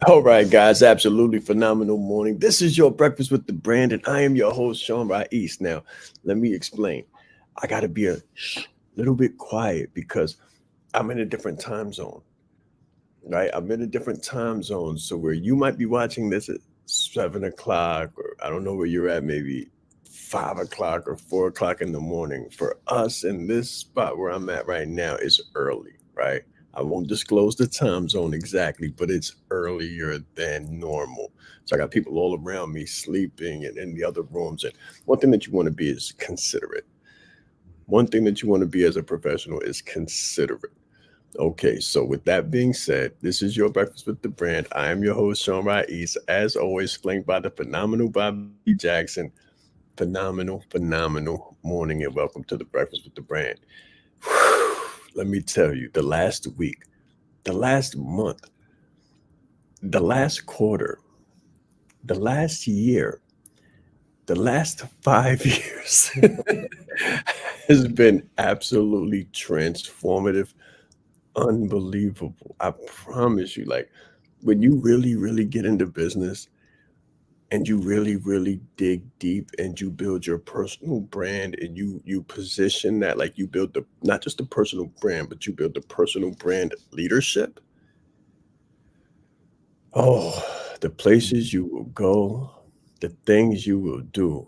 All right, guys, absolutely phenomenal morning. This is your breakfast with the brand, and I am your host, Shaan East. Now, let me explain. I got to be a little bit quiet because I'm in a different time zone, right? I'm in a different time zone. So, where you might be watching this at 7 o'clock, or I don't know where you're at, maybe 5 o'clock or 4 o'clock in the morning. For us in this spot where I'm at right now, it's early, right? I won't disclose the time zone exactly, but it's earlier than normal. So I got people all around me sleeping and in the other rooms. And one thing that you want to be is considerate. One thing that you want to be as a professional is considerate. Okay, so with that being said, this is your breakfast with the brand. I am your host, Sean East, as always, flanked by the phenomenal Bobby Jackson. Phenomenal morning, and welcome to the breakfast with the brand. Let me tell you, the last week, the last month, the last quarter, the last year, the last 5 years has been absolutely transformative, unbelievable. I promise you, like when you really get into business and you really dig deep and you build your personal brand and you position that, like you build the not just the personal brand, but you build the personal brand leadership. Oh, the places you will go, the things you will do,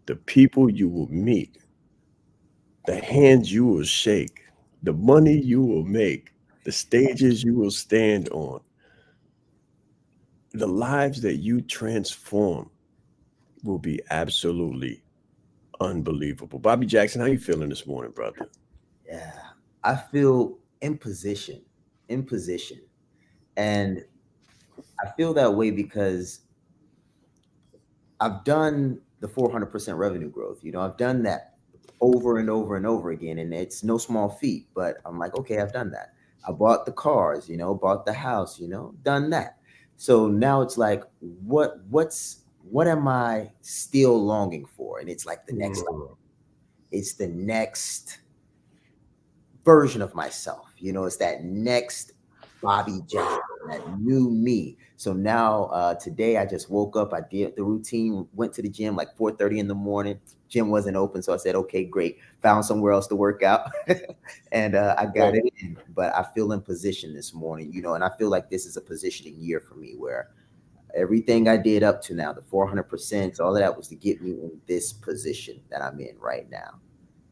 the people you will meet, the hands you will shake, the money you will make, the stages you will stand on, the lives that you transform will be absolutely unbelievable. Bobby Jackson, how you feeling this morning, brother? Yeah, I feel in position. And I feel that way because I've done the 400% revenue growth. I've done that over and over and over again. And it's no small feat, but I'm like, okay, I've done that. I bought the cars, bought the house, done that. So now it's like, what am I still longing for? And it's like the next level. Mm. It's the next version of myself. It's that next Bobby Jackson, that new me. So now today I just woke up, I did the routine, went to the gym like 4:30 in the morning. Gym wasn't open, so I said, okay, great. Found somewhere else to work out, and I got it in. But I feel in position this morning, and I feel like this is a positioning year for me where everything I did up to now, the 400%, all of that was to get me in this position that I'm in right now.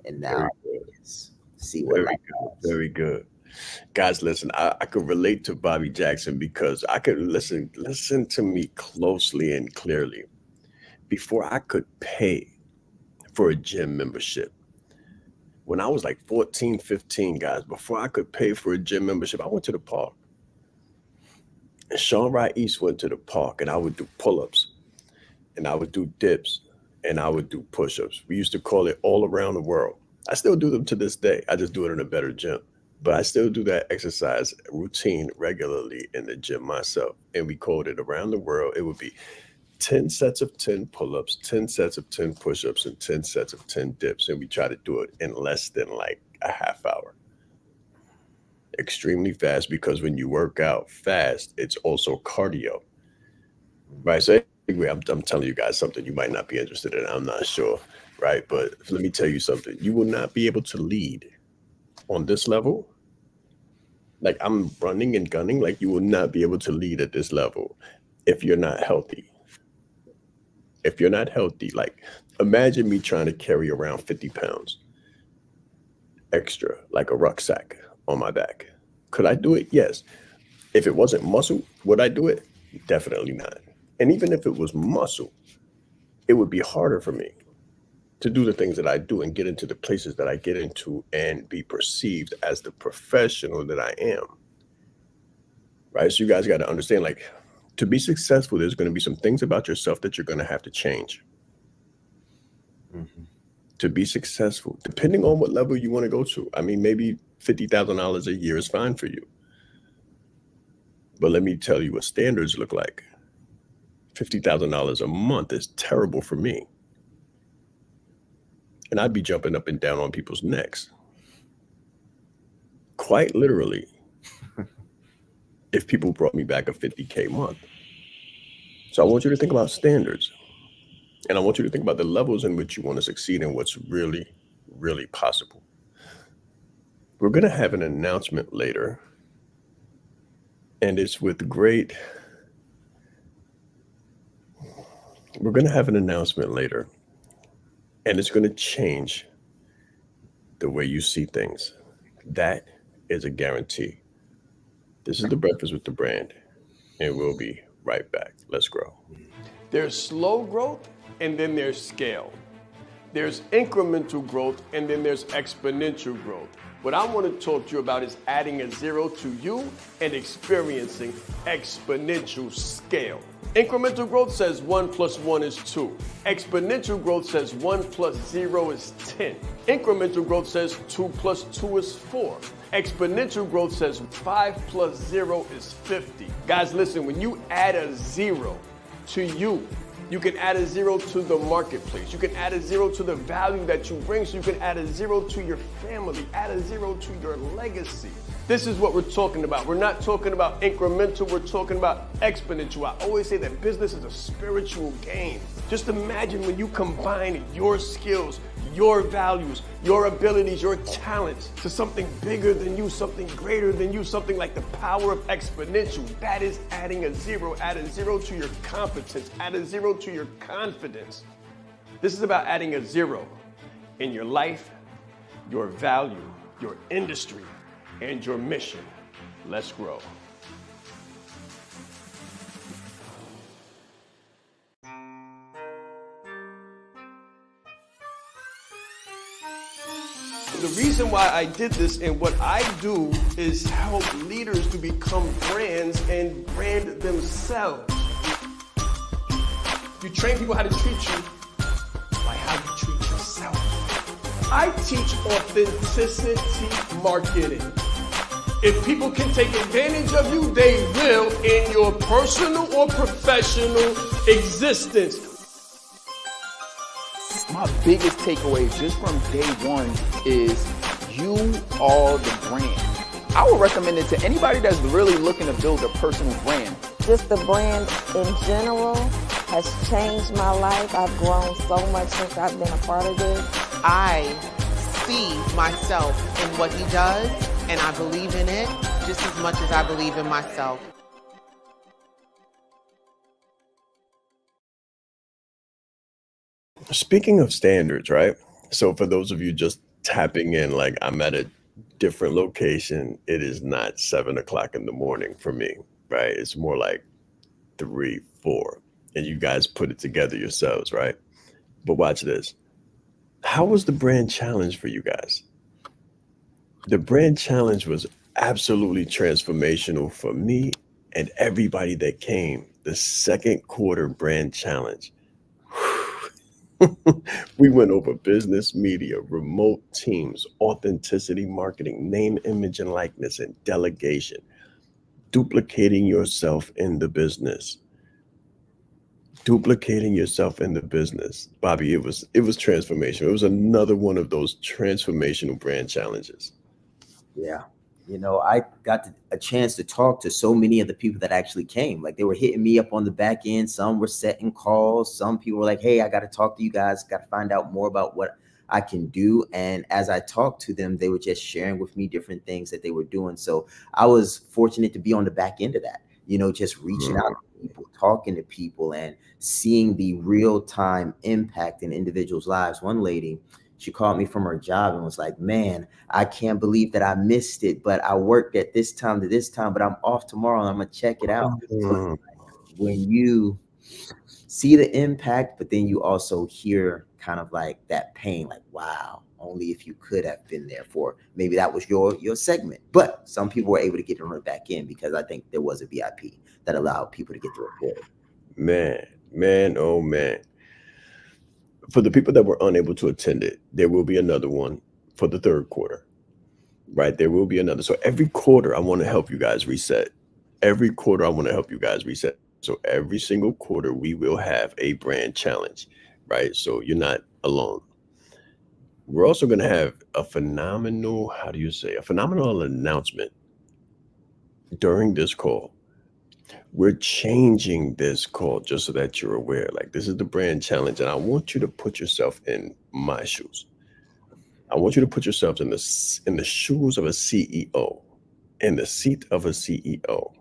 And now Very, it is see what very life good, has. very good. Guys, listen, I could relate to Bobby Jackson because I could listen to me closely and clearly. Before I could pay for a gym membership, when I was like 14, 15, guys, before I could pay for a gym membership, I went to the park. And Sean East went to the park and I would do pull-ups and I would do dips and I would do push-ups. We used to call it all around the world. I still do them to this day. I just do it in a better gym. But I still do that exercise routine regularly in the gym myself. And we called it around the world. It would be 10 sets of 10 pull-ups, 10 sets of 10 push-ups, and 10 sets of 10 dips. And we try to do it in less than like a half hour. Extremely fast because when you work out fast, it's also cardio. Right. So anyway, I'm telling you guys something you might not be interested in. I'm not sure. Right. But let me tell you something. You will not be able to lead on this level. Like I'm running and gunning. Like you will not be able to lead at this level if you're not healthy. If you're not healthy, like imagine me trying to carry around 50 pounds extra, like a rucksack on my back. Could I do it? Yes. If it wasn't muscle, would I do it? Definitely not. And even if it was muscle, it would be harder for me to do the things that I do and get into the places that I get into and be perceived as the professional that I am. Right. So you guys got to understand, like, to be successful, there's going to be some things about yourself that you're going to have to change Mhm. to be successful, depending on what level you want to go to. I mean, maybe $50,000 a year is fine for you. But let me tell you what standards look like. $50,000 a month is terrible for me. And I'd be jumping up and down on people's necks, quite literally. if people brought me back a 50K month. So I want you to think about standards. And I want you to think about the levels in which you want to succeed and what's really, really possible. We're going to have an announcement later, and it's with great. We're going to have an announcement later, and it's going to change the way you see things. That is a guarantee. This is the Breakfast with the Brand, and we'll be right back. Let's grow. There's slow growth, and then there's scale. There's incremental growth, and then there's exponential growth. What I want to talk to you about is adding a zero to you and experiencing exponential scale. Incremental growth says 1 plus 1 is 2. Exponential growth says 1 plus 0 is 10. Incremental growth says 2 plus 2 is 4. Exponential growth says 5 plus 0 is 50. Guys, listen, when you add a zero to you, you can add a zero to the marketplace. You can add a zero to the value that you bring. So you can add a zero to your family, add a zero to your legacy. This is what we're talking about. We're not talking about incremental, we're talking about exponential. I always say that business is a spiritual game. Just imagine when you combine your skills, your values, your abilities, your talents to something bigger than you, something greater than you, something like the power of exponential. That is adding a zero. Add a zero to your competence, add a zero to your confidence. This is about adding a zero in your life, your value, your industry, and your mission. Let's grow. The reason why I did this and what I do is help leaders to become brands and brand themselves. You train people how to treat you by how you treat yourself. I teach authenticity marketing. If people can take advantage of you, they will in your personal or professional existence. My biggest takeaway just from day one is you are the brand. I would recommend it to anybody that's really looking to build a personal brand. Just the brand in general has changed my life. I've grown so much since I've been a part of this. I see myself in what he does, and I believe in it just as much as I believe in myself. Speaking of standards, right? So for those of you just tapping in, like I'm at a different location, it is not 7 o'clock in the morning for me, right? It's more like 3, 4, and you guys put it together yourselves, right? But watch this. How was the brand challenge for you guys? The brand challenge was absolutely transformational for me and everybody that came. The second quarter brand challenge. We went over business, media, remote teams, authenticity marketing, name, image, and likeness, and delegation. Duplicating yourself in the business. Duplicating yourself in the business. Bobby, it was transformational. It was another one of those transformational brand challenges. Yeah. You know, I got a chance to talk to so many of the people that actually came. Like they were hitting me up on the back end. Some were setting calls. Some people were like, hey, I got to talk to you guys. Got to find out more about what I can do. And as I talked to them, they were just sharing with me different things that they were doing. So I was fortunate to be on the back end of that, you know, just reaching out to people, talking to people and seeing the real time impact in individuals' lives. One lady, she called me from her job and was like, man, I can't believe that I missed it, but I worked at this time to this time, but I'm off tomorrow and I'm going to check it out. So when you see the impact, but then you also hear kind of like that pain, like, wow, only if you could have been there for, maybe that was your segment. But some people were able to get on the back end because I think there was a VIP that allowed people to get to report. Man, oh man. For the people that were unable to attend it, there will be another one for the third quarter, right? There will be another. So every quarter, I want to help you guys reset. Every quarter, I want to help you guys reset. So every single quarter, we will have a brand challenge, right? So you're not alone. We're also going to have a phenomenal announcement during this call, we're changing this call just so that you're aware. Like, this is the brand challenge, and I want you to put yourself in my shoes. I want you to put yourselves in the shoes of a CEO, in the seat of a CEO.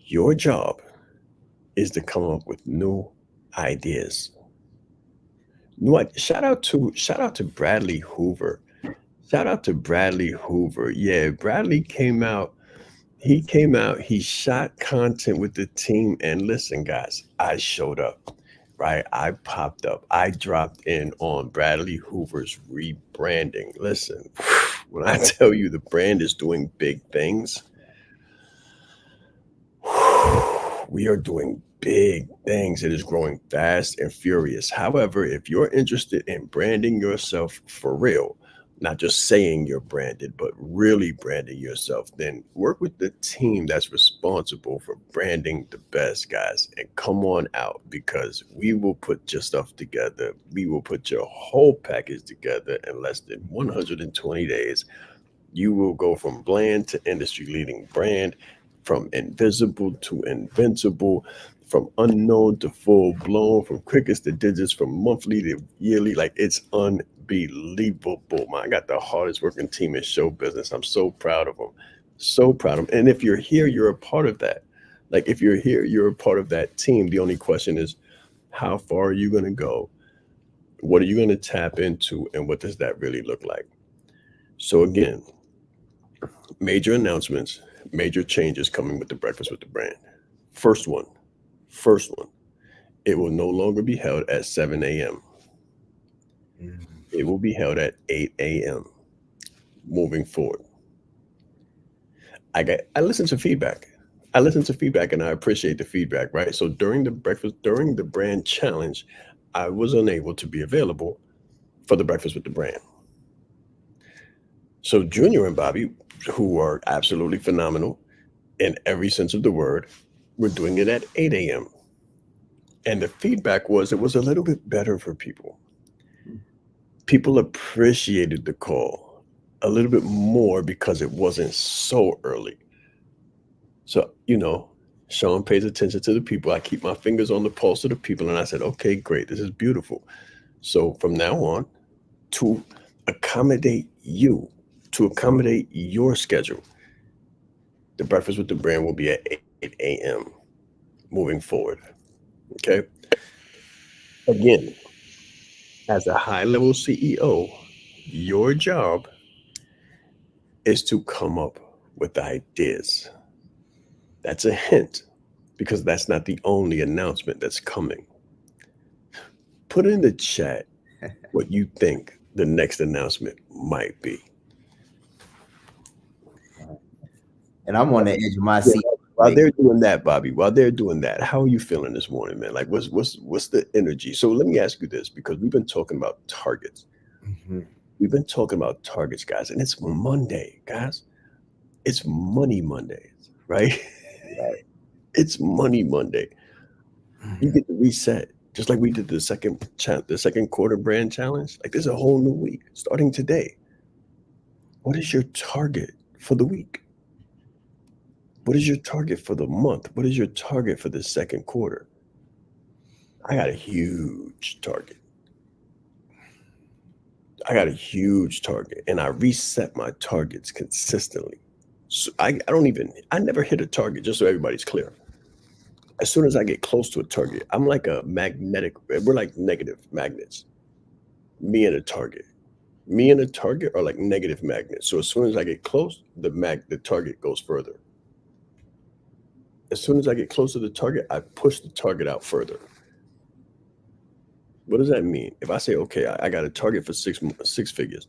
Your job is to come up with new ideas. Shout out to Bradley Hoover. Shout out to Bradley Hoover. Yeah, Bradley came out. He came out. He shot content with the team. And listen, guys, I showed up. Right, I popped up. I dropped in on Bradley Hoover's rebranding. Listen, when I tell you the brand is doing big things, we are doing big things. It is growing fast and furious. However, if you're interested in branding yourself for real, not just saying you're branded, but really branding yourself, then work with the team that's responsible for branding the best, guys. And come on out, because we will put your stuff together. We will put your whole package together in less than 120 days. You will go from bland to industry leading brand, from invisible to invincible, from unknown to full blown, from crickets to digits, from monthly to yearly. Like, it's unbelievable, man. I got the hardest working team in show business. I'm so proud of them. So proud of them. And if you're here, you're a part of that. Like, if you're here, you're a part of that team. The only question is, how far are you going to go? What are you going to tap into? And what does that really look like? So again, major announcements, major changes coming with the Breakfast with the Brand. First one, it will no longer be held at 7 a.m. It will be held at 8 a.m. moving forward. I listen to feedback. And I appreciate the feedback, right? So during the brand challenge, I was unable to be available for the Breakfast with the Brand. So Junior and Bobby, who are absolutely phenomenal in every sense of the word, were doing it at 8 a.m. And the feedback was it was a little bit better for people. People appreciated the call a little bit more because it wasn't so early. So, Shaan pays attention to the people. I keep my fingers on the pulse of the people. And I said, okay, great. This is beautiful. So from now on, to accommodate you, to accommodate your schedule, the Breakfast with the Brand will be at 8 a.m. moving forward. Okay. Again, as a high-level CEO, your job is to come up with ideas. That's a hint, because that's not the only announcement that's coming. Put in the chat what you think the next announcement might be. And I'm on the edge of my seat. While they're doing that, Bobby, how are you feeling this morning, man? Like, what's the energy? So let me ask you this, because we've been talking about targets. We've been talking about targets, guys, and it's Monday, guys. It's Money Mondays, right? It's Money Monday. You get to reset, just like we did the second quarter brand challenge. Like, there's a whole new week starting today. What is your target for the week? What is your target for the month? What is your target for the second quarter? I got a huge target. And I reset my targets consistently. So I never hit a target, just so everybody's clear. As soon as I get close to a target, I'm like we're like negative magnets. Me and a target are like negative magnets. So as soon as I get close, the target goes further. As soon as I get close to the target, I push the target out further. What does that mean? If I say, okay, I got a target for six figures,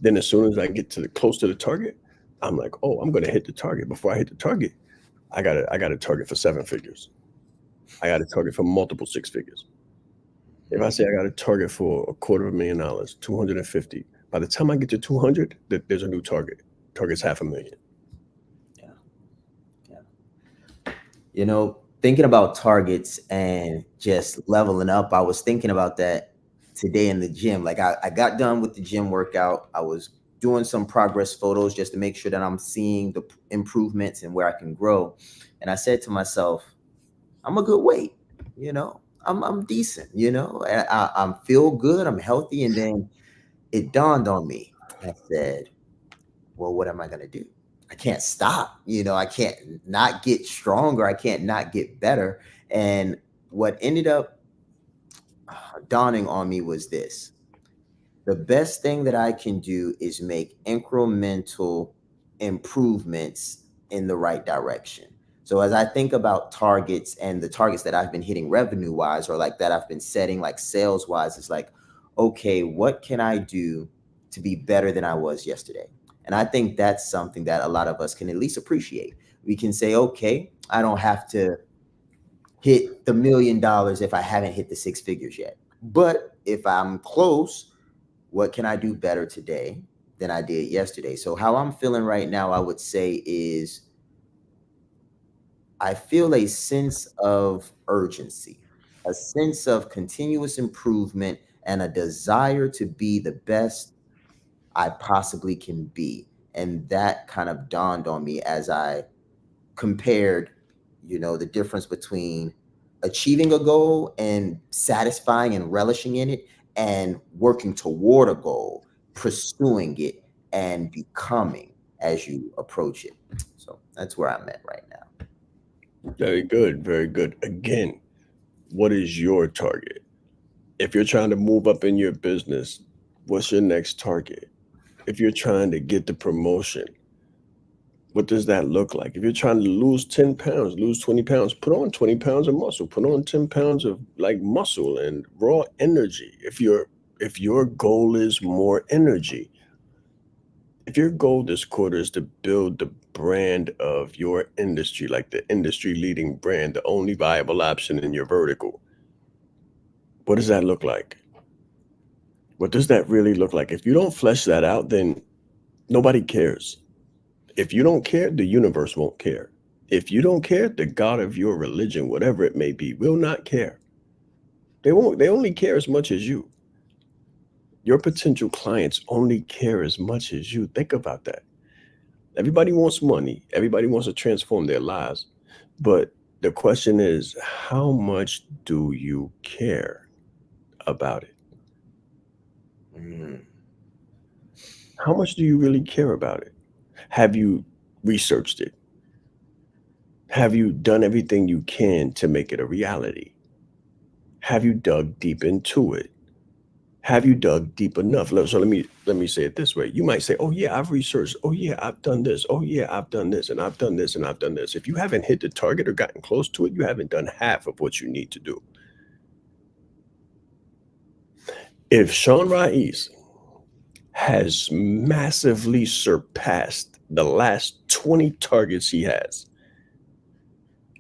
then as soon as I get close to the target, I'm like, oh, I'm going to hit the target. Before I hit the target, I got a target for 7 figures. I got a target for multiple 6 figures. If I say I got a target for $250,000, 250, by the time I get to 200, there's a new target. Target's $500,000. Thinking about targets and just leveling up, I was thinking about that today in the gym. Like, I got done with the gym workout. I was doing some progress photos just to make sure that I'm seeing the improvements and where I can grow. And I said to myself, I'm a good weight, you know, I'm decent, you know, and I'm feel good, I'm healthy. And then it dawned on me. I said, well, what am I gonna do? I can't stop, you know, I can't not get stronger, I can't not get better. And what ended up dawning on me was this: the best thing that I can do is make incremental improvements in the right direction. So as I think about targets and the targets that I've been hitting revenue wise, or like that I've been setting like sales wise, it's like, okay, what can I do to be better than I was yesterday? And I think that's something that a lot of us can at least appreciate. We can say, okay, I don't have to hit the $1 million if I haven't hit the six figures yet. But if I'm close, what can I do better today than I did yesterday? So how I'm feeling right now, I would say, is I feel a sense of urgency, a sense of continuous improvement, and a desire to be the best I possibly can be. And that kind of dawned on me as I compared, you know, the difference between achieving a goal and satisfying and relishing in it, and working toward a goal, pursuing it, and becoming as you approach it. So that's where I'm at right now. Very good. Very good. Again, what is your target? If you're trying to move up in your business, what's your next target? If you're trying to get the promotion, what does that look like? If you're trying to lose 10 pounds, lose 20 pounds, put on 20 pounds of muscle, put on 10 pounds of like muscle and raw energy. If your goal is more energy, if your goal this quarter is to build the brand of your industry, like the industry leading brand, the only viable option in your vertical, what does that look like? What does that really look like? If you don't flesh that out, then nobody cares. If you don't care, the universe won't care. If you don't care, the God of your religion, whatever it may be, will not care. They won't. They only care as much as you. Your potential clients only care as much as you. Think about that. Everybody wants money. Everybody wants to transform their lives. But the question is, how much do you care about it? Mm. How much do you really care about it? Have you researched it? Have you done everything you can to make it a reality? Have you dug deep into it? Have you dug deep enough? So let me say it this way. You might say, "Oh yeah, I've researched. Oh yeah, I've done this. Oh yeah, I've done this, and I've done this, and I've done this." If you haven't hit the target or gotten close to it, you haven't done half of what you need to do. If Sean Rais has massively surpassed the last 20 targets he has,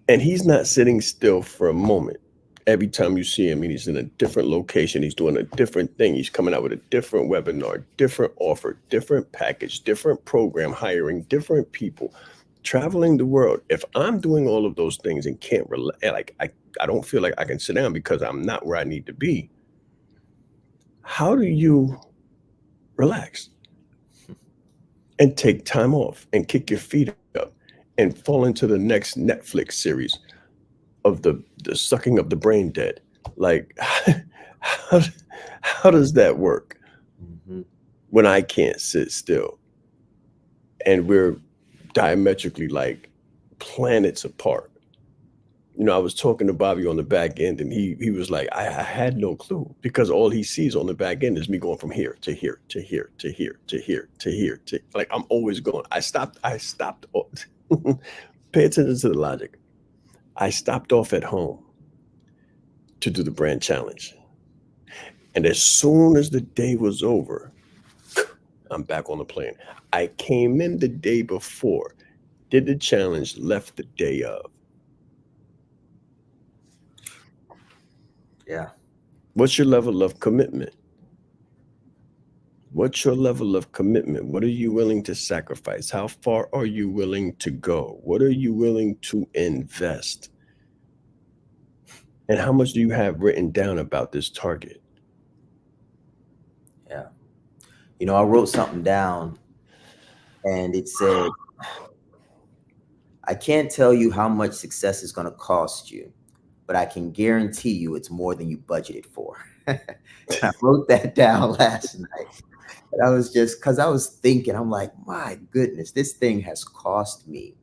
and he's not sitting still for a moment. Every time you see him, and he's in a different location, he's doing a different thing. He's coming out with a different webinar, different offer, different package, different program, hiring different people, traveling the world. If I'm doing all of those things and can't like I don't feel like I can sit down because I'm not where I need to be. How do you relax and take time off and kick your feet up and fall into the next Netflix series of the sucking of the brain dead? Like, how, how does that work Mhm. when I can't sit still and we're diametrically like planets apart? You know, I was talking to Bobby on the back end, and he was like, I had no clue, because all he sees on the back end is me going from here to here to here to here to here to here to, like, I'm always going. I stopped. Pay attention to the logic. I stopped off at home to do the brand challenge. And as soon as the day was over, I'm back on the plane. I came in the day before, did the challenge, left the day of. Yeah. What's your level of commitment? What's your level of commitment? What are you willing to sacrifice? How far are you willing to go? What are you willing to invest? And how much do you have written down about this target? Yeah. You know, I wrote something down and it said, I can't tell you how much success is going to cost you, but I can guarantee you it's more than you budgeted for. I wrote that down last night. And I was just, because I was thinking, I'm like, my goodness, this thing has cost me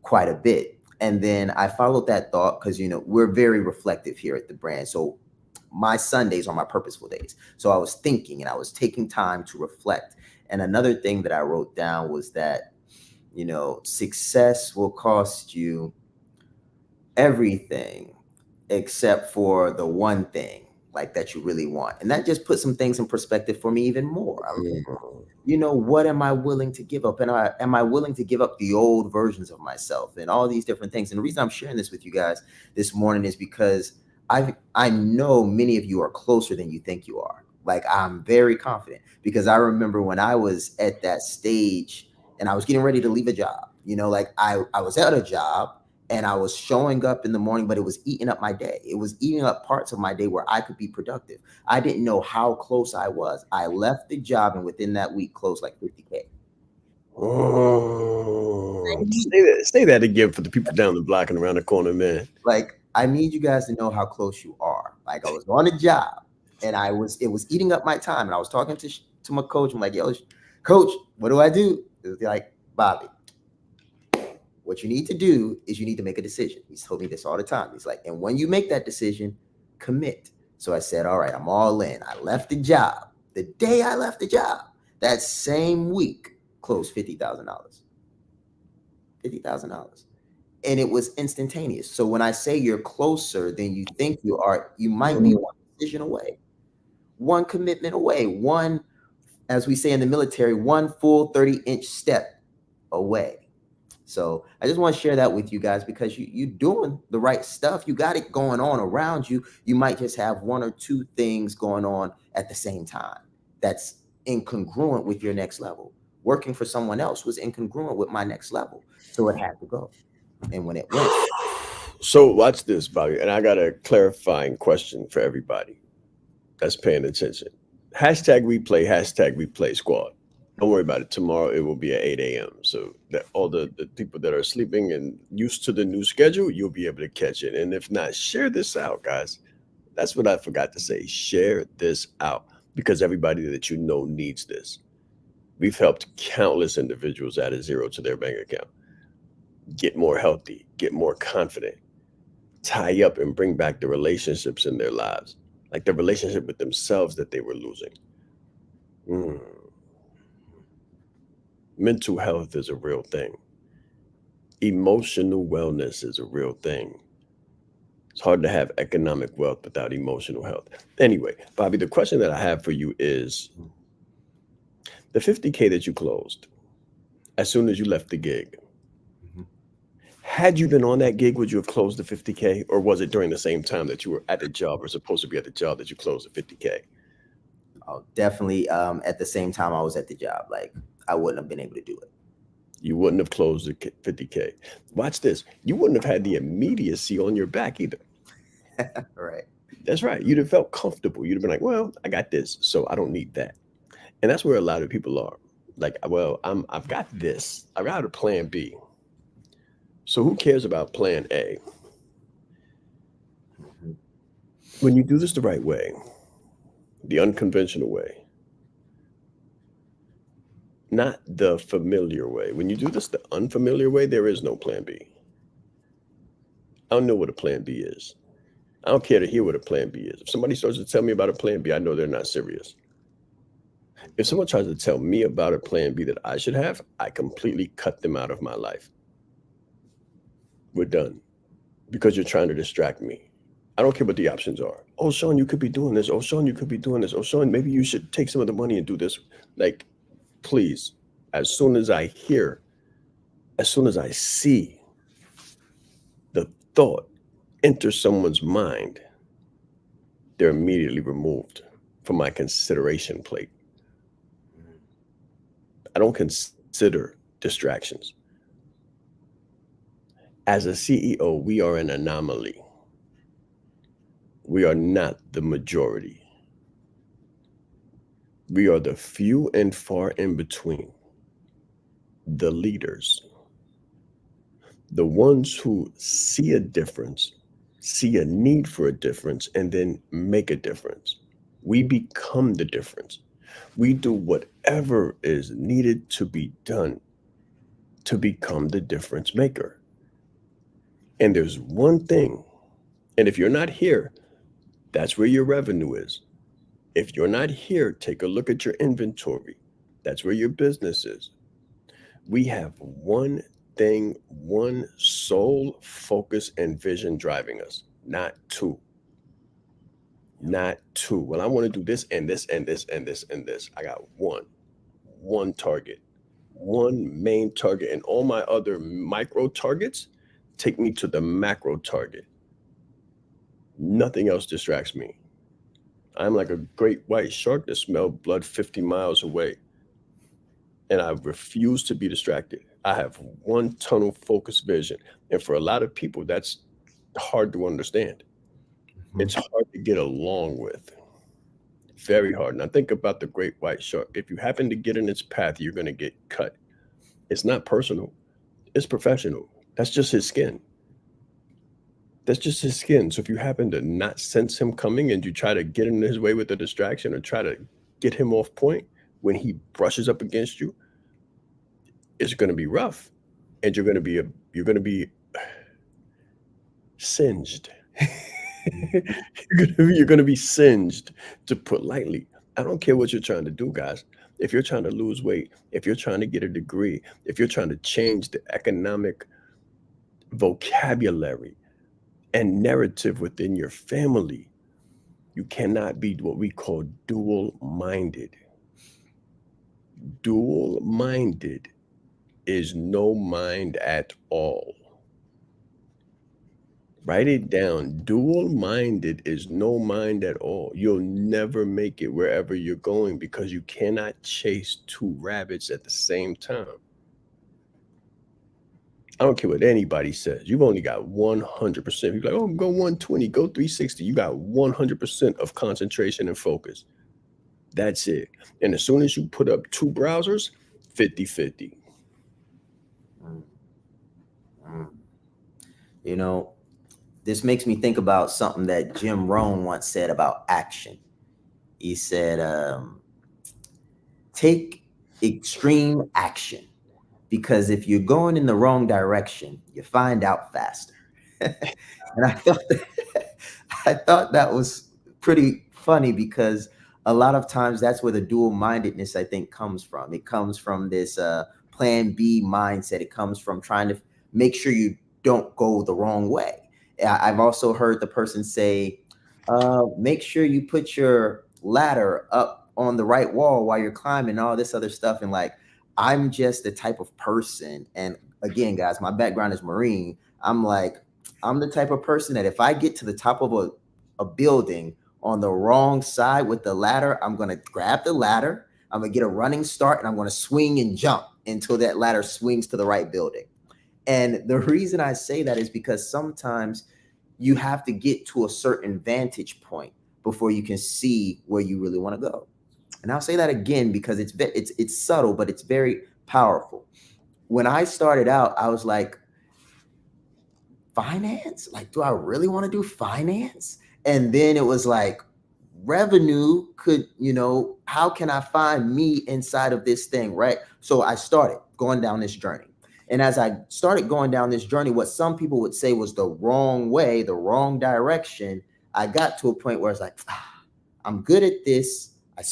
quite a bit. And then I followed that thought because, you know, we're very reflective here at the brand. So my Sundays are my purposeful days. So I was thinking and I was taking time to reflect. And another thing that I wrote down was that, you know, success will cost you everything except for the one thing like that you really want. And that just put some things in perspective for me even more. I was like, you know, what am I willing to give up? And am I willing to give up the old versions of myself and all these different things? And the reason I'm sharing this with you guys this morning is because I know many of you are closer than you think you are. Like, I'm very confident because I remember when I was at that stage and I was getting ready to leave a job, you know, like I was at a job and I was showing up in the morning, but it was eating up my day. It was eating up parts of my day where I could be productive. I didn't know how close I was. I left the job and within that week closed like 50K. Oh, say that again for the people down the block and around the corner, man. Like, I need you guys to know how close you are. Like, I was on a job and it was eating up my time. And I was talking to my coach. I'm like, yo, coach, what do I do? It was like, Bobby, what you need to do is you need to make a decision. He's told me this all the time. He's like, and when you make that decision, commit. So I said, all right, I'm all in. I left the job. The day I left the job, that same week, closed $50,000. $50,000. And it was instantaneous. So when I say you're closer than you think you are, you might be one decision away, one commitment away, one, as we say in the military, one full 30-inch step away. So I just want to share that with you guys because you're doing the right stuff. You got it going on around you. You might just have one or two things going on at the same time that's incongruent with your next level. Working for someone else was incongruent with my next level. So it had to go. And when it went. So watch this, Bobby. And I got a clarifying question for everybody that's paying attention. Hashtag replay squad. Don't worry about it. Tomorrow it will be at 8 a.m. So that all the people that are sleeping and used to the new schedule, you'll be able to catch it. And if not, share this out, guys. That's what I forgot to say. Share this out because everybody that you know needs this. We've helped countless individuals add a zero to their bank account. Get more healthy, get more confident, tie up and bring back the relationships in their lives, like the relationship with themselves that they were losing. Mental health is a real thing. Emotional wellness is a real thing. It's hard to have economic wealth without emotional health. Anyway, Bobby, the question that I have for you is the 50K that you closed as soon as you left the gig. Had you been on that gig, would you have closed the 50K, or was it during the same time that you were at the job or supposed to be at the job that you closed the 50K? Oh, definitely. At the same time I was at the job, like I wouldn't have been able to do it. You wouldn't have closed the 50K. Watch this. You wouldn't have had the immediacy on your back either. Right. That's right. You'd have felt comfortable. You'd have been like, well, I got this, so I don't need that. And that's where a lot of people are. Like, well, I've got this. I've got a plan B. So who cares about plan A? When you do this the right way, the unconventional way, not the familiar way. When you do this the unfamiliar way, there is no plan B. I don't know what a plan B is. I don't care to hear what a plan B is. If somebody starts to tell me about a plan B, I know they're not serious. If someone tries to tell me about a plan B that I should have, I completely cut them out of my life. We're done because you're trying to distract me. I don't care what the options are. Oh, Shaan, you could be doing this. Oh, Shaan, you could be doing this. Oh, Shaan, maybe you should take some of the money and do this. Like, please, as soon as I hear, as soon as I see the thought enter someone's mind, they're immediately removed from my consideration plate. I don't consider distractions. As a CEO, we are an anomaly. We are not the majority. We are the few and far in between, the leaders, the ones who see a difference, see a need for a difference, and then make a difference. We become the difference. We do whatever is needed to be done to become the difference maker. And there's one thing, and if you're not here, that's where your revenue is. If you're not here, take a look at your inventory. That's where your business is. We have one thing, one sole focus and vision driving us, not two. Not two. Well, I want to do this and this and this and this and this. I got one target, one main target, and all my other micro targets take me to the macro target. Nothing else distracts me. I'm like a great white shark that smelled blood 50 miles away, and I refuse to be distracted. I have one tunnel focused vision. And for a lot of people, that's hard to understand. It's hard to get along with. Very hard. Now think about the great white shark. If you happen to get in its path, you're going to get cut. It's not personal. It's professional. That's just his skin. That's just his skin. So if you happen to not sense him coming and you try to get in his way with a distraction or try to get him off point when he brushes up against you, it's going to be rough, and you're going to be singed. You're going to be singed, to put lightly. I don't care what you're trying to do, guys. If you're trying to lose weight, if you're trying to get a degree, if you're trying to change the economic vocabulary and narrative within your family, you cannot be what we call dual-minded. Dual-minded is no mind at all. Write it down. Dual-minded is no mind at all. You'll never make it wherever you're going because you cannot chase two rabbits at the same time. I don't care what anybody says. You've only got 100%. You're like, oh, go 120, go 360. You got 100% of concentration and focus. That's it. And as soon as you put up two browsers, 50-50. You know, this makes me think about something that Jim Rohn once said about action. He said, take extreme action, because if you're going in the wrong direction, you find out faster. And I thought that was pretty funny, because a lot of times that's where the dual-mindedness, I think, comes from. It comes from this plan B mindset. It comes from trying to make sure you don't go the wrong way. I've also heard the person say, make sure you put your ladder up on the right wall while you're climbing, all this other stuff. And like, I'm just the type of person. And again, guys, my background is Marine. I'm the type of person that if I get to the top of a building on the wrong side with the ladder, I'm going to grab the ladder. I'm going to get a running start, and I'm going to swing and jump until that ladder swings to the right building. And the reason I say that is because sometimes you have to get to a certain vantage point before you can see where you really want to go. And I'll say that again because it's subtle, but it's very powerful. When I started out, I was like, finance? Like, do I really want to do finance? And then it was like, revenue could, how can I find me inside of this thing, right? So I started going down this journey. And as I started going down this journey, what some people would say was the wrong way, the wrong direction, I got to a point where it's like, I'm good at this. I'm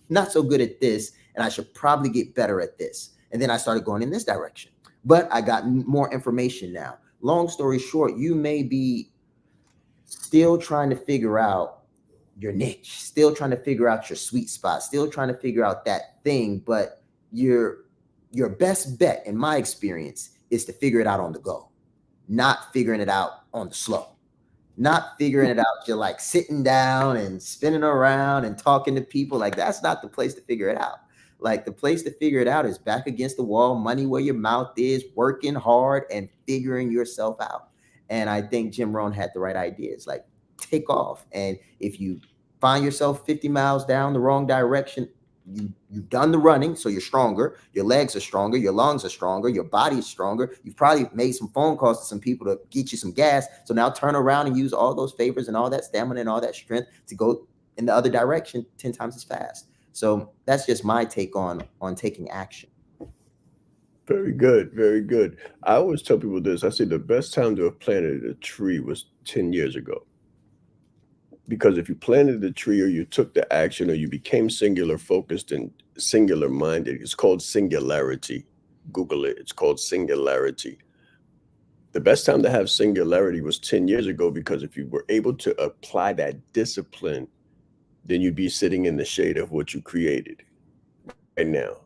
not so good at this. And I should probably get better at this. And then I started going in this direction. But I got more information now. Long story short, you may be still trying to figure out your niche, still trying to figure out your sweet spot, still trying to figure out that thing. But your best bet, in my experience, is to figure it out on the go, not figuring it out on the slow, not figuring it out. You're like sitting down and spinning around and talking to people. Like, that's not the place to figure it out. Like, the place to figure it out is back against the wall, money where your mouth is, working hard and figuring yourself out. And I think Jim Rohn had the right idea. It's like, take off. And if you find yourself 50 miles down the wrong direction, you've done the running, so you're stronger. Your legs are stronger. Your lungs are stronger. Your body's stronger. You've probably made some phone calls to some people to get you some gas. So now turn around and use all those favors and all that stamina and all that strength to go in the other direction 10 times as fast. So that's just my take on taking action. Very good. Very good. I always tell people this. I say the best time to have planted a tree was 10 years ago. Because if you planted the tree, or you took the action, or you became singular focused and singular minded, it's called singularity. Google it. It's called singularity. The best time to have singularity was 10 years ago, because if you were able to apply that discipline, then you'd be sitting in the shade of what you created right now.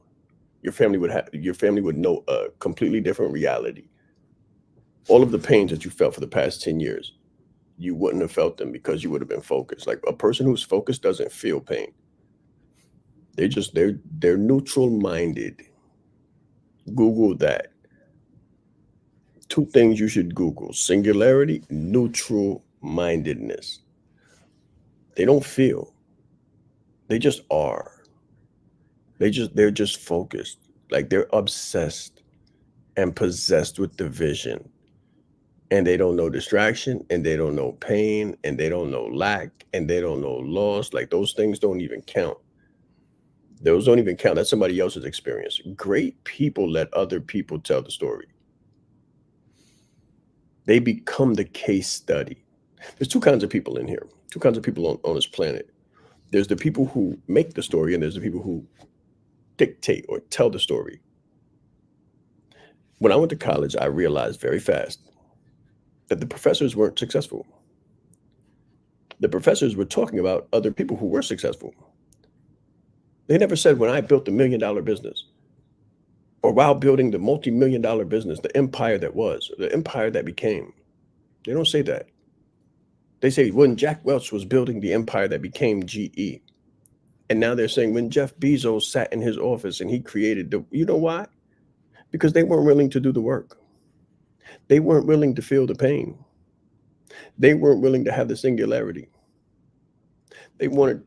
Your family would know a completely different reality. All of the pains that you felt for the past 10 years, you wouldn't have felt them because you would have been focused. Like, a person who's focused doesn't feel pain. They're neutral minded. Google that. 2 things you should Google: singularity, neutral mindedness. They don't feel. They just are. They're just focused. Like, they're obsessed and possessed with the vision. And they don't know distraction, and they don't know pain, and they don't know lack, and they don't know loss. Like, those things don't even count. Those don't even count. That's somebody else's experience. Great people let other people tell the story. They become the case study. There's 2 kinds of people in here, 2 kinds of people on this planet. There's the people who make the story, and there's the people who dictate or tell the story. When I went to college, I realized very fast that the professors weren't successful. The professors were talking about other people who were successful. They never said, when I built the $1 million business, or while building the multi-million-dollar business, the empire that was, the empire that became. They don't say that. They say when Jack Welch was building the empire that became GE. And now they're saying when Jeff Bezos sat in his office and he created you know why? Because they weren't willing to do the work. They weren't willing to feel the pain. They weren't willing to have the singularity. They wanted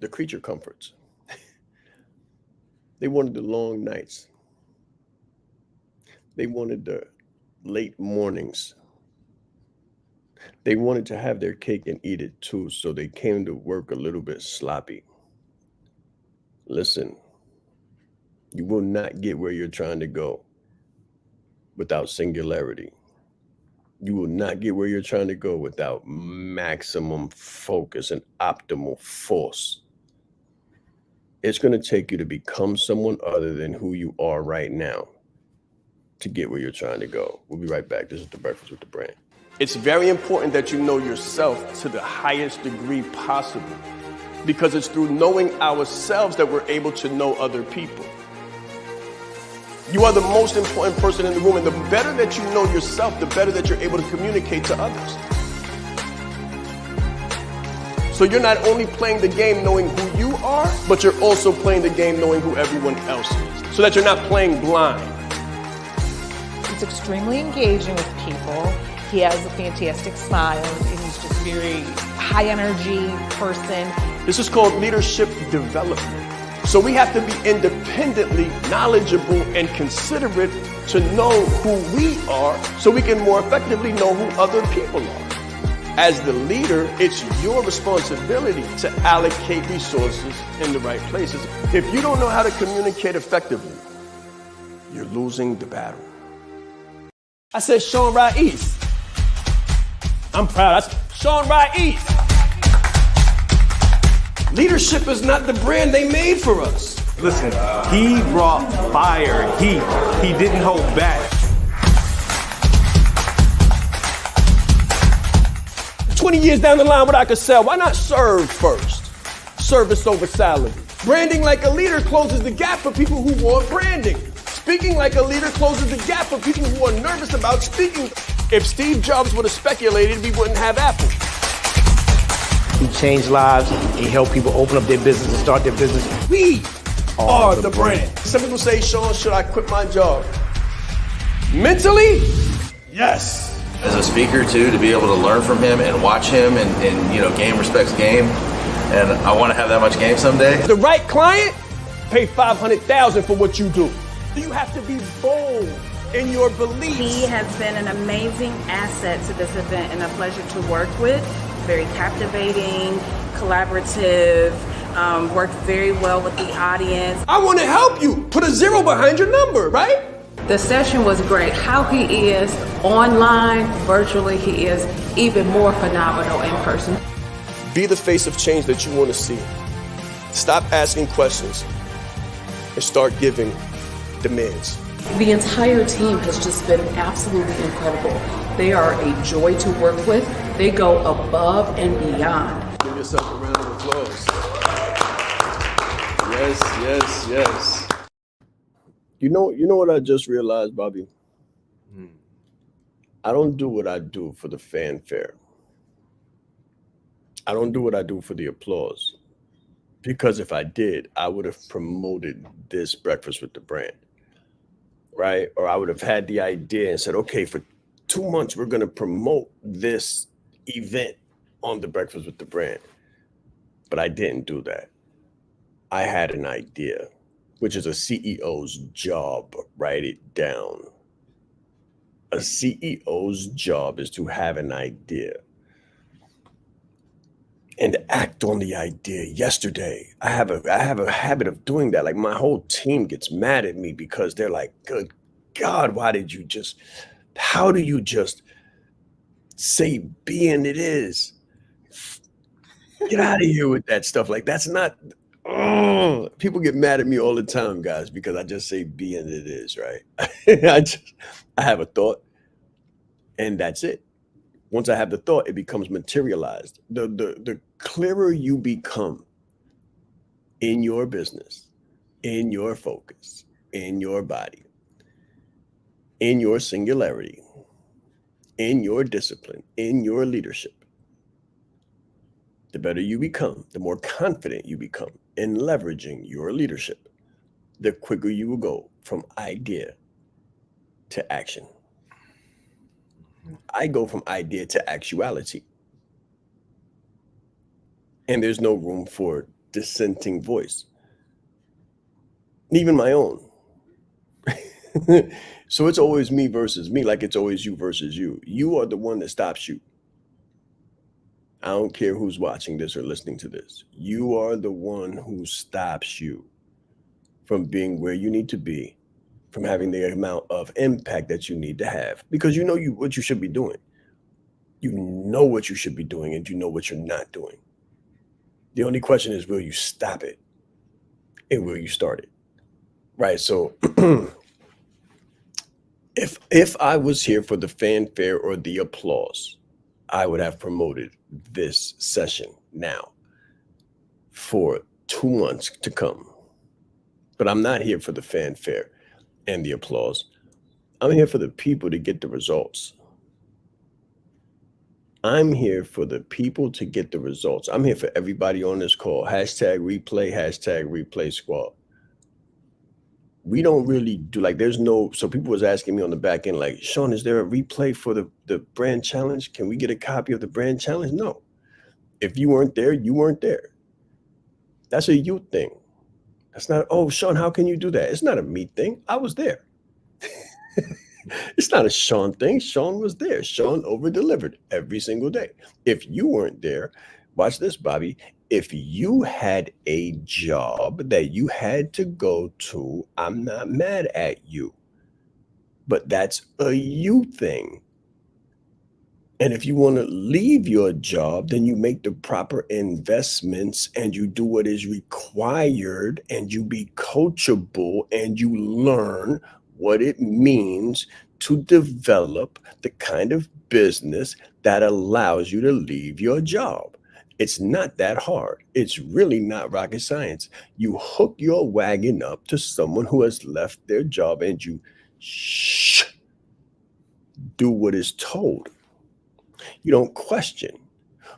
the creature comforts. They wanted the long nights. They wanted the late mornings. They wanted to have their cake and eat it too, so they came to work a little bit sloppy. Listen, you will not get where you're trying to go without singularity. You will not get where you're trying to go without maximum focus and optimal force. It's going to take you to become someone other than who you are right now to get where you're trying to go. We'll be right back. This is The Breakfast with the Brand. It's very important that you know yourself to the highest degree possible, because it's through knowing ourselves that we're able to know other people. You are the most important person in the room, and the better that you know yourself, the better that you're able to communicate to others. So you're not only playing the game knowing who you are, but you're also playing the game knowing who everyone else is, so that you're not playing blind. He's extremely engaging with people. He has a fantastic smile, and he's just a very high energy person. This is called leadership development. So we have to be independently knowledgeable and considerate to know who we are, so we can more effectively know who other people are. As the leader, it's your responsibility to allocate resources in the right places. If you don't know how to communicate effectively, you're losing the battle. I said Shaan Rais. I'm proud. Shaan Rais. Leadership is not the brand they made for us. Listen, he brought fire, heat. He didn't hold back. 20 years down the line, what I could sell, why not serve first? Service over salary. Branding like a leader closes the gap for people who want branding. Speaking like a leader closes the gap for people who are nervous about speaking. If Steve Jobs would have speculated, we wouldn't have Apple. He changed lives. He helped people open up their business and start their business. We are the brand. Some people say, Shaan, should I quit my job? Mentally, yes. As a speaker too, to be able to learn from him and watch him and game respects game. And I want to have that much game someday. The right client pay $500,000 for what you do. You have to be bold in your beliefs. He has been an amazing asset to this event and a pleasure to work with. Very captivating, collaborative, worked very well with the audience. I want to help you. Put a 0 behind your number, right? The session was great. How he is online, virtually, he is even more phenomenal in person. Be the face of change that you want to see. Stop asking questions and start giving demands. The entire team has just been absolutely incredible. They are a joy to work with. They go above and beyond. Give yourself a round of applause. Yes, yes, yes. You know what I just realized, Bobby? I don't do what I do for the fanfare. I don't do what I do for the applause. Because if I did, I would have promoted this Breakfast with the Brand, right? Or I would have had the idea and said, okay, for 2 months, we're going to promote this event on the Breakfast with the Brand. But I didn't do that. I had an idea, which is a CEO's job. Write it down. A CEO's job is to have an idea and act on the idea. Yesterday, I have a habit of doing that. Like, my whole team gets mad at me because they're like, good God, how do you just say be and it is? Get out of here with that stuff. Like, that's not, people get mad at me all the time, guys, because I just say be and it is, right? I have a thought and that's it. Once I have the thought, it becomes materialized. The clearer you become in your business, in your focus, in your body, in your singularity, in your discipline, in your leadership, the better you become, the more confident you become in leveraging your leadership, the quicker you will go from idea to action. I go from idea to actuality. And there's no room for dissenting voice, even my own. So it's always me versus me, like it's always you versus you. You are the one that stops you. I don't care who's watching this or listening to this. You are the one who stops you from being where you need to be, from having the amount of impact that you need to have, because you know what you should be doing. You know what you should be doing and you know what you're not doing. The only question is, will you stop it and will you start it? Right. So if I was here for the fanfare or the applause, I would have promoted this session now for 2 months to come. But I'm not here for the fanfare and the applause. I'm here for the people to get the results. I'm here for the people to get the results. I'm here for everybody on this call. #replay squad. We don't really do, like, there's no, so people was asking me on the back end, like, Shaan, is there a replay for the brand challenge? Can we get a copy of the brand challenge? No. If you weren't there, you weren't there. That's a you thing. That's not, oh, Shaan, how can you do that? It's not a me thing. I was there. It's not a Shaan thing. Shaan was there. Shaan over-delivered every single day. If you weren't there, watch this, Bobby. If you had a job that you had to go to, I'm not mad at you. But that's a you thing. And if you want to leave your job, then you make the proper investments and you do what is required and you be coachable and you learn what it means to develop the kind of business that allows you to leave your job. It's not that hard. It's really not rocket science. You hook your wagon up to someone who has left their job and you do what is told. You don't question.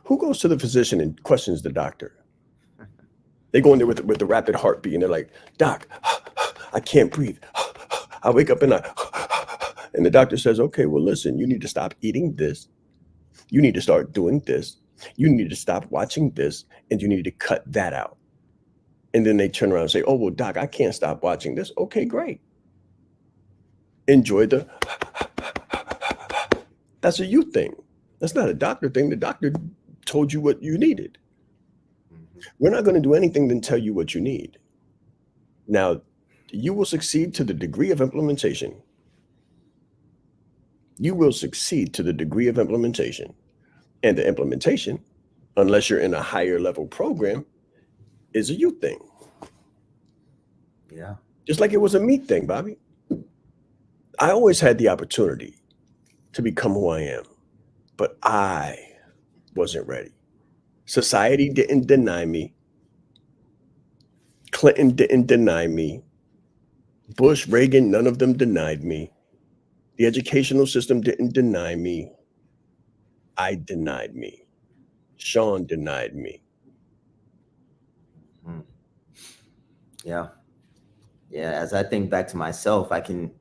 Who goes to the physician and questions the doctor? They go in there with the rapid heartbeat and they're like, Doc, I can't breathe. I wake up and the doctor says, okay, well, listen, you need to stop eating this. You need to start doing this. You need to stop watching this and you need to cut that out. And then they turn around and say, oh, well, doc, I can't stop watching this. Okay, great. Enjoy the, that's a you thing. That's not a doctor thing. The doctor told you what you needed. We're not going to do anything than tell you what you need. Now, you will succeed to the degree of implementation. You will succeed to the degree of implementation. And the implementation, unless you're in a higher level program, is a you thing. Yeah. Just like it was a me thing, Bobby. I always had the opportunity to become who I am, but I wasn't ready. Society didn't deny me. Clinton didn't deny me. Bush, Reagan, none of them denied me. The educational system didn't deny me. I denied me. Shaan denied me. Yeah. Yeah. As I think back to myself, I can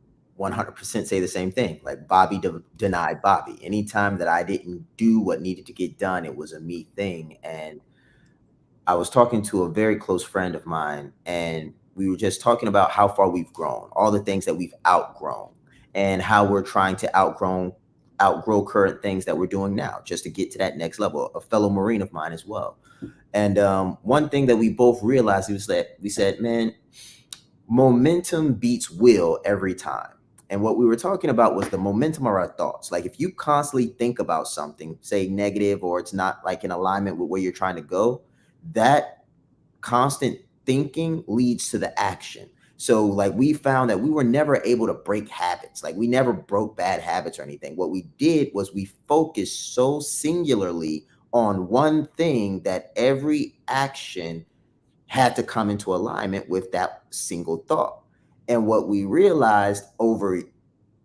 100% say the same thing. Like Bobby denied Bobby. Anytime that I didn't do what needed to get done, it was a me thing. And I was talking to a very close friend of mine, and we were just talking about how far we've grown, all the things that we've outgrown, and how we're trying to outgrow current things that we're doing now just to get to that next level. A fellow Marine of mine as well. And one thing that we both realized was that we said, man, momentum beats will every time. And what we were talking about was the momentum of our thoughts. Like if you constantly think about something, say negative, or it's not like in alignment with where you're trying to go, that constant thinking leads to the action. So like we found that we were never able to break habits. Like we never broke bad habits or anything. What we did was we focused so singularly on one thing that every action had to come into alignment with that single thought. And what we realized over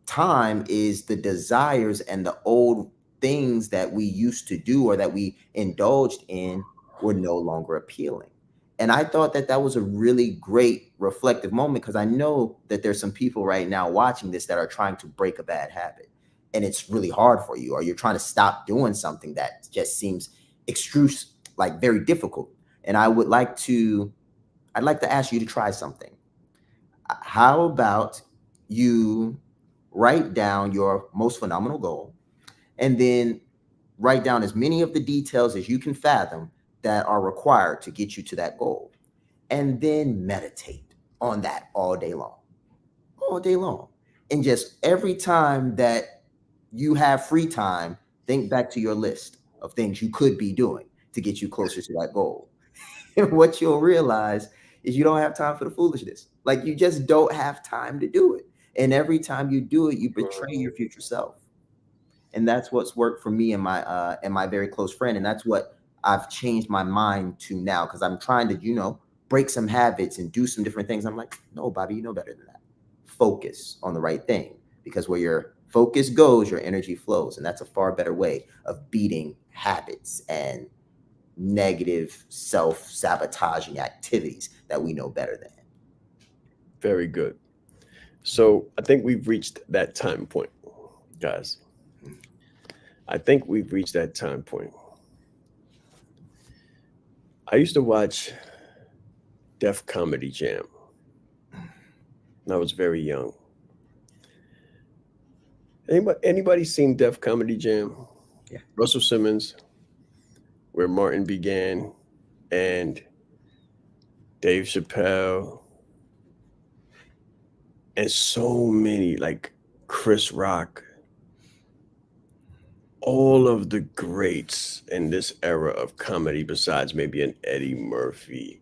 time is the desires and the old things that we used to do or that we indulged in were no longer appealing. And I thought that that was a really great reflective moment, because I know that there's some people right now watching this that are trying to break a bad habit, and it's really hard for you, or you're trying to stop doing something that just seems extruse, like very difficult. And I'd like to ask you to try something. How about you write down your most phenomenal goal, and then write down as many of the details as you can fathom that are required to get you to that goal, and then meditate on that all day long. And just every time that you have free time, think back to your list of things you could be doing to get you closer to that goal. And what you'll realize is you don't have time for the foolishness. Like you just don't have time to do it. And every time you do it, you betray your future self. And that's what's worked for me and my very close friend. And that's what I've changed my mind to now, because I'm trying to, break some habits and do some different things. I'm like, no, Bobby, you know better than that. Focus on the right thing, because where your focus goes, your energy flows. And that's a far better way of beating habits and negative self-sabotaging activities that we know better than. Very good. So I think we've reached that time point, guys. I think we've reached that time point. I used to watch Def Comedy Jam when I was very young. Anybody seen Def Comedy Jam? Yeah. Russell Simmons, Where Martin Began, and Dave Chappelle, and so many, like Chris Rock. All of the greats in this era of comedy, besides maybe an Eddie Murphy,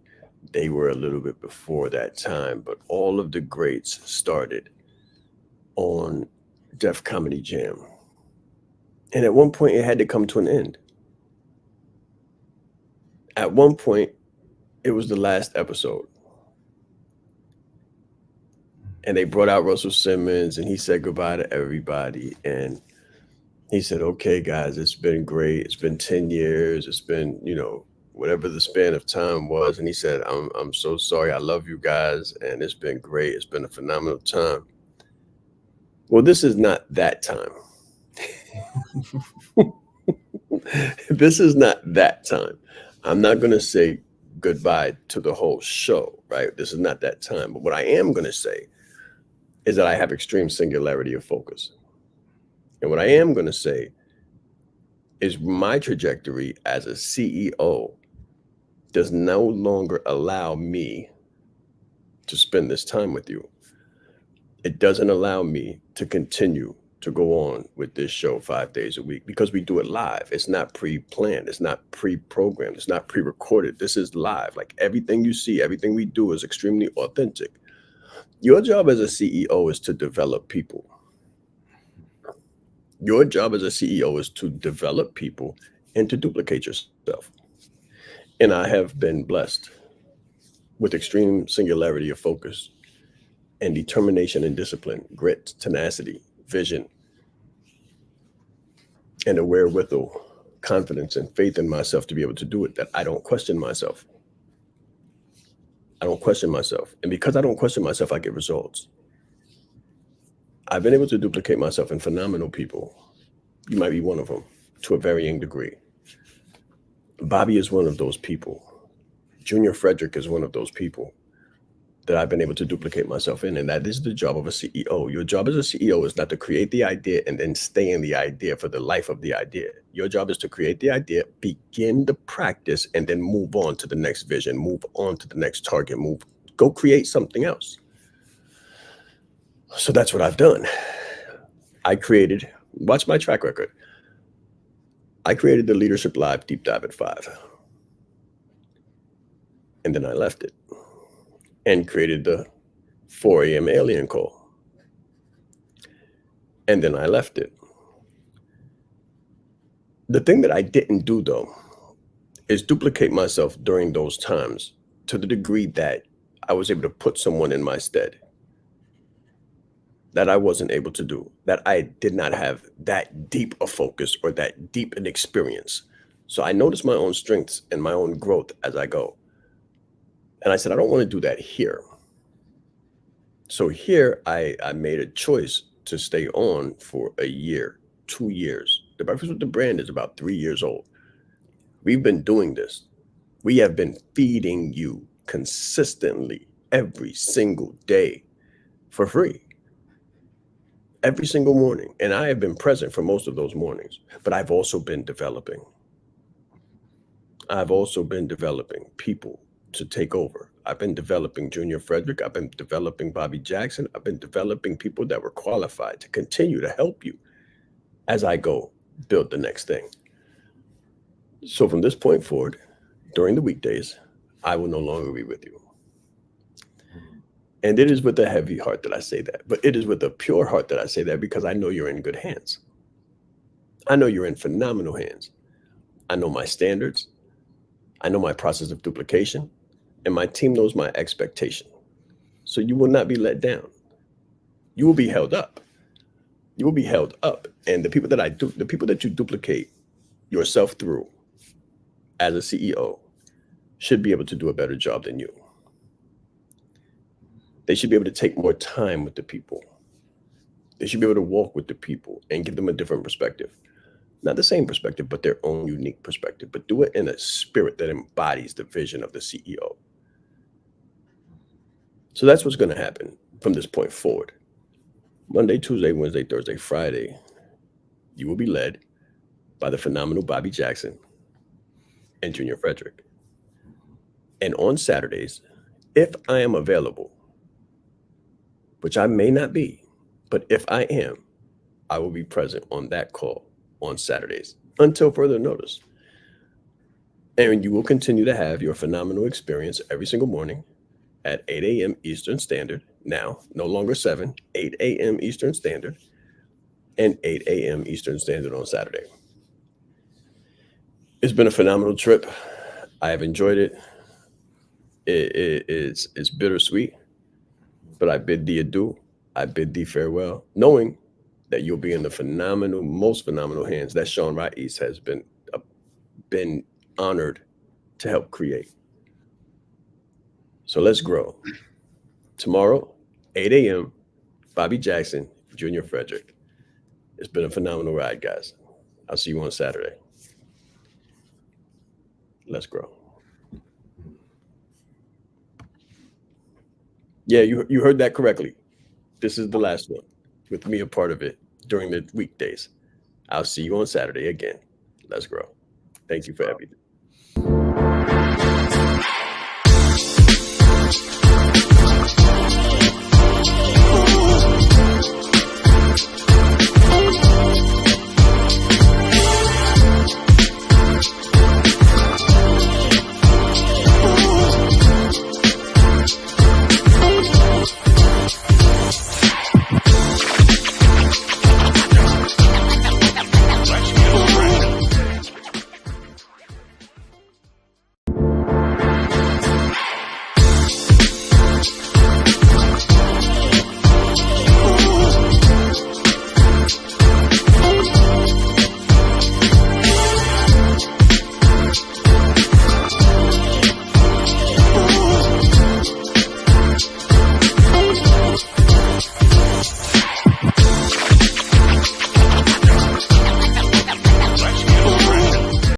they were a little bit before that time, but all of the greats started on Def Comedy Jam. And at one point, it had to come to an end. At one point, it was the last episode. And they brought out Russell Simmons, and he said goodbye to everybody. And he said, okay, guys, it's been great. It's been 10 years. It's been, whatever the span of time was. And he said, I'm so sorry. I love you guys. And it's been great. It's been a phenomenal time. Well, this is not that time. This is not that time. I'm not going to say goodbye to the whole show, right? This is not that time. But what I am going to say is that I have extreme singularity of focus. And what I am going to say is my trajectory as a CEO does no longer allow me to spend this time with you. It doesn't allow me to continue to go on with this show 5 days a week because we do it live. It's not pre-planned. It's not pre-programmed. It's not pre-recorded. This is live. Like everything you see, everything we do is extremely authentic. Your job as a CEO is to develop people. Your job as a CEO is to develop people and to duplicate yourself. And I have been blessed with extreme singularity of focus and determination and discipline, grit, tenacity, vision, and a wherewithal, confidence and faith in myself to be able to do it, that I don't question myself. I don't question myself. And because I don't question myself, I get results. I've been able to duplicate myself in phenomenal people. You might be one of them to a varying degree. Bobby is one of those people. Junior Frederick is one of those people that I've been able to duplicate myself in. And that is the job of a CEO. Your job as a CEO is not to create the idea and then stay in the idea for the life of the idea. Your job is to create the idea, begin the practice, and then move on to the next vision, move on to the next target, go create something else. So that's what I've done. Watch my track record. I created the Leadership Live Deep Dive at 5. And then I left it and created the 4 a.m. alien call. And then I left it. The thing that I didn't do, though, is duplicate myself during those times to the degree that I was able to put someone in my stead that I wasn't able to do, that I did not have that deep a focus or that deep an experience. So I noticed my own strengths and my own growth as I go. And I said, I don't want to do that here. So here I made a choice to stay on for a year, 2 years. The Breakfast with the Brand is about 3 years old. We've been doing this. We have been feeding you consistently every single day for free. Every single morning. And I have been present for most of those mornings. But I've also been developing. I've also been developing people to take over. I've been developing Junior Frederick. I've been developing Bobby Jackson. I've been developing people that were qualified to continue to help you as I go build the next thing. So from this point forward, during the weekdays, I will no longer be with you. And it is with a heavy heart that I say that, but it is with a pure heart that I say that because I know you're in good hands. I know you're in phenomenal hands. I know my standards. I know my process of duplication, and my team knows my expectation. So you will not be let down. You will be held up. You will be held up. And the people that you duplicate yourself through as a CEO should be able to do a better job than you. They should be able to take more time with the people. They should be able to walk with the people and give them a different perspective. Not the same perspective, but their own unique perspective, but do it in a spirit that embodies the vision of the CEO. So that's what's going to happen from this point forward. Monday, Tuesday, Wednesday, Thursday, Friday, you will be led by the phenomenal Bobby Jackson and Junior Frederick. And on Saturdays, if I am available, which I may not be, but if I am, I will be present on that call on Saturdays until further notice. And you will continue to have your phenomenal experience every single morning at 8 a.m. Eastern Standard. Now, no longer 7, 8 a.m. Eastern Standard and 8 a.m. Eastern Standard on Saturday. It's been a phenomenal trip. I have enjoyed it. It's bittersweet, but I bid thee adieu. I bid thee farewell, knowing that you'll be in the most phenomenal hands that Shaan Rais has been honored to help create. So let's grow. Tomorrow, 8 a.m., Bobby Jackson, Junior Frederick. It's been a phenomenal ride, guys. I'll see you on Saturday. Let's grow. Yeah, you heard that correctly. This is the last one with me a part of it during the weekdays. I'll see you on Saturday again. Let's grow. Thank you for everything.